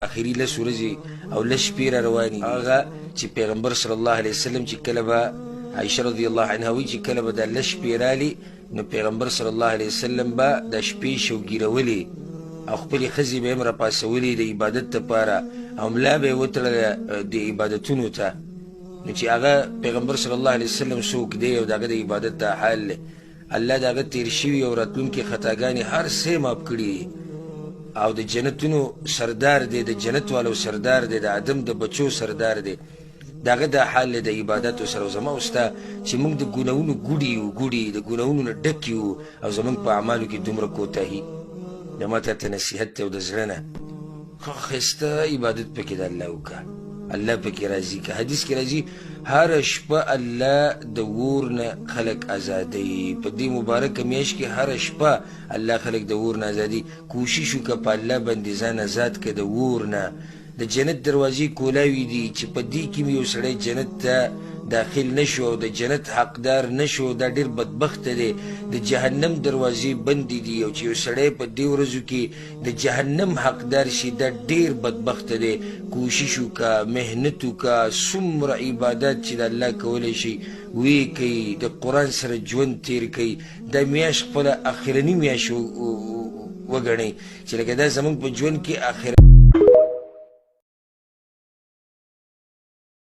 اخري لس ورځې او لس شپې را روانې دي هغه چې پیغمبر صلی الله علیه وسلم چې کله به عایشه رضی الله عنها وایي چې کله به دا لس شپې رالي نو پیغمبر صلی الله علیه وسلم به دا شپې شوګیرولې او خپلې ښځې به یې هم راپاڅولې د عبادت دپاره او ملا به یې وتړله د عبادتونو ته نو چې هغه پیغمبر صلی الله علیه وسلم څوک دی او د هغه د عبادت دا حال دی الله د هغه تېر شوي او راتلونکي خطاګانې هر څه یې معاف کړي دي او د جنتونو سردار دی د جنت والو سردار دی د آدم د بچو سردار دی د هغه دا حال دی د عبادتو سره زما او ستا چې موږ د ګناهونو ګوډي یو ګوډي د ګناهونو نه ډک یو او زموږ په اعمالو کې دومره کوتاهي د ما ته نصیحت دی او د زړه نه ښایسته عبادت پکې د الله وکړه الله پکې راضي که حدیث کې راځي هره شپه الله د اور نه خلق ازادوي په دې مبارکه میاشت کې هره شپه الله خلق د اور نه ازادي کوشش وکړه په الله باندې ځان آزاد کړه د اور نه د جنت دروازې کولاوي دي چې په دې کې یو سړی جنت ته داخل نشو او د جنت حقدار نشو دا ډېر بدبخته دی د جهنم دروازې بندې دي او چې یو سړی په دې ورځو کې د جهنم حقدار شي دا ډېر بدبخته دی کوشش وکړه محنت وکړه څومره عبادت چې د الله کولی شي ویې کوي د قرآن سره ژوند تېر کوي دا میاشت خپله اخرني میاشت وګڼئ چې لکه دا زموږ په ژوند کې